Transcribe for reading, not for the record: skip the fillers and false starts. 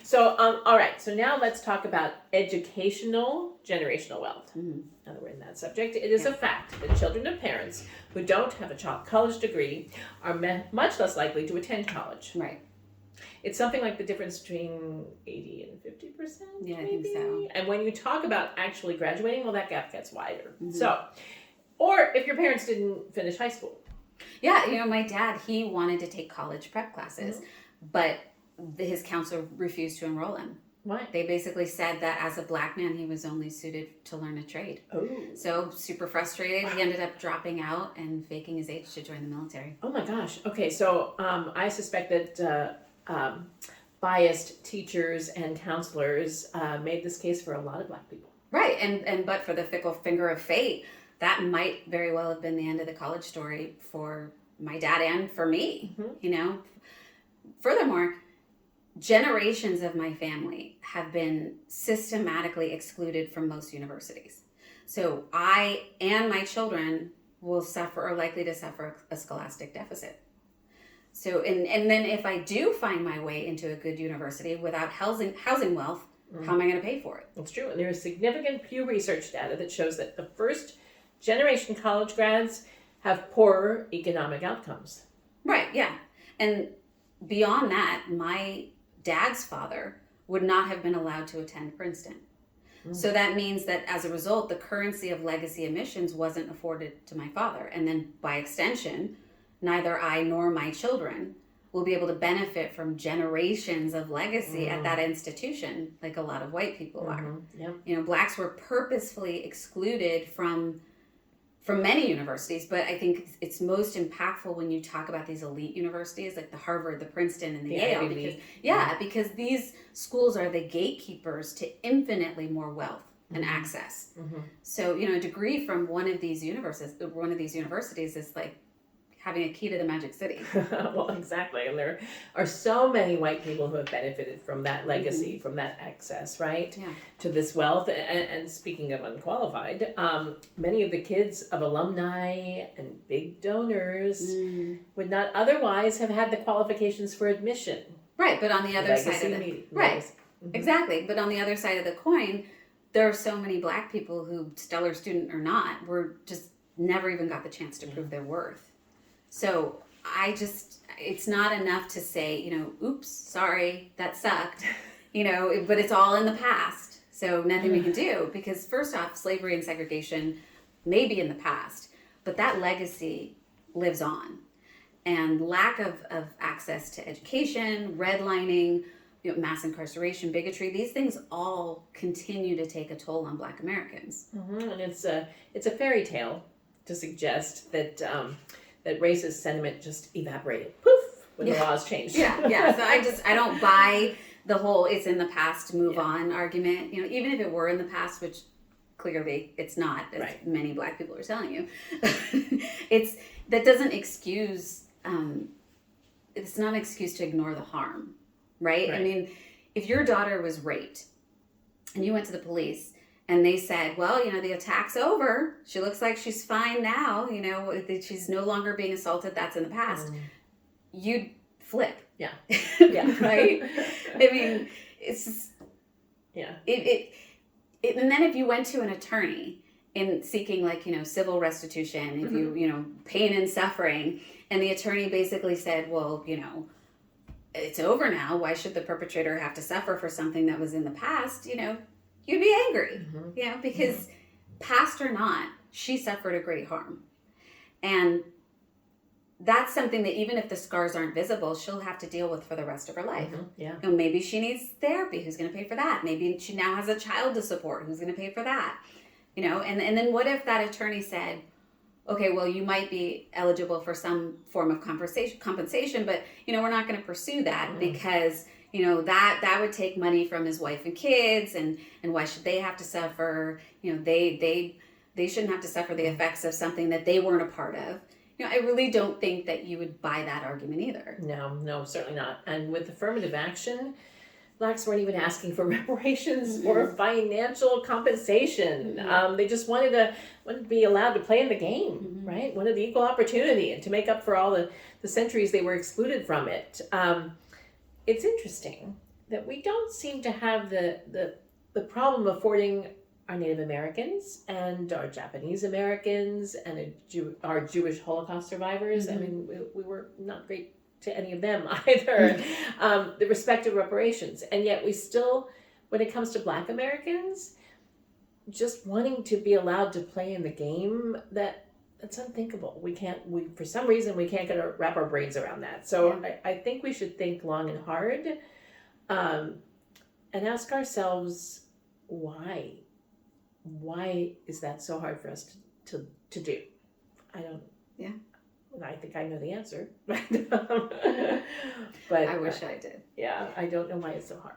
So, all right. So now let's talk about educational generational wealth. Now that we're in that subject, it is a fact that children of parents who don't have a college degree are much less likely to attend college. Right. It's something like the difference between 80 and 50%. Yeah, maybe. I think so. And when you talk about actually graduating, well, that gap gets wider. So, or if your parents didn't finish high school. Yeah, my dad, he wanted to take college prep classes, but his counselor refused to enroll him. Why? They basically said that as a black man, he was only suited to learn a trade. Oh. So super frustrated. He ended up dropping out and faking his age to join the military. Oh my gosh. Okay, so I suspect that biased teachers and counselors made this case for a lot of black people. Right, and but for the fickle finger of fate, that might very well have been the end of the college story for my dad and for me, Furthermore, generations of my family have been systematically excluded from most universities. So I and my children will suffer or likely to suffer a scholastic deficit. So, and then if I do find my way into a good university without housing wealth, how am I going to pay for it? That's true. And there is significant Pew Research data that shows that the first generation college grads have poorer economic outcomes. Right, yeah. And beyond that, my dad's father would not have been allowed to attend Princeton. So that means that as a result, the currency of legacy admissions wasn't afforded to my father. And then by extension, neither I nor my children will be able to benefit from generations of legacy at that institution, like a lot of white people are. Yep. Blacks were purposefully excluded from many universities, but I think it's most impactful when you talk about these elite universities like the Harvard, the Princeton, and the Yale. Because these schools are the gatekeepers to infinitely more wealth and access. So, a degree from one of these universities is like having a key to the Magic City. Well, exactly. And there are so many white people who have benefited from that legacy, from that access, right? Yeah. To this wealth. And speaking of unqualified, many of the kids of alumni and big donors would not otherwise have had the qualifications for admission. Right, but on the other side of the exactly. But on the other side of the coin, there are so many black people who, stellar student or not, were just never even got the chance to prove their worth. So it's not enough to say, oops, sorry, that sucked, but it's all in the past. So nothing we can do, because first off, slavery and segregation may be in the past, but that legacy lives on. And lack of access to education, redlining, mass incarceration, bigotry, these things all continue to take a toll on Black Americans. And it's a fairy tale to suggest that that racist sentiment just evaporated, poof, when the laws changed. Yeah. So I don't buy the whole "it's in the past, move on" argument. Even if it were in the past, which clearly it's not, as many black people are telling you, that doesn't excuse. It's not an excuse to ignore the harm, right? I mean, if your daughter was raped, and you went to the police. And they said, well, the attack's over. She looks like she's fine now. She's no longer being assaulted. That's in the past. You'd flip. Yeah. Right? I mean, it's just... Yeah. And then if you went to an attorney in seeking, civil restitution, if you, pain and suffering, and the attorney basically said, well, it's over now. Why should the perpetrator have to suffer for something that was in the past? You'd be angry, because past or not, she suffered a great harm. And that's something that even if the scars aren't visible, she'll have to deal with for the rest of her life. Maybe she needs therapy. Who's going to pay for that? Maybe she now has a child to support. Who's going to pay for that? And then what if that attorney said, okay, well, you might be eligible for some form of compensation, but, we're not going to pursue that because... that would take money from his wife and kids, and why should they have to suffer? They shouldn't have to suffer the effects of something that they weren't a part of. I really don't think that you would buy that argument either. No, certainly not. And with affirmative action, blacks weren't even asking for reparations or financial compensation. They just wanted to be allowed to play in the game, right? Wanted the equal opportunity and to make up for all the centuries they were excluded from it. It's interesting that we don't seem to have the problem affording our Native Americans and our Japanese Americans and our Jewish Holocaust survivors. I mean, we were not great to any of them either, the respective reparations. And yet we still, when it comes to Black Americans, just wanting to be allowed to play in the game, that's unthinkable. We for some reason, we can't wrap our brains around that. So I think we should think long and hard, and ask ourselves, why is that so hard for us to do? I don't. Yeah. I think I know the answer, but I wish I did. Yeah, I don't know why it's so hard.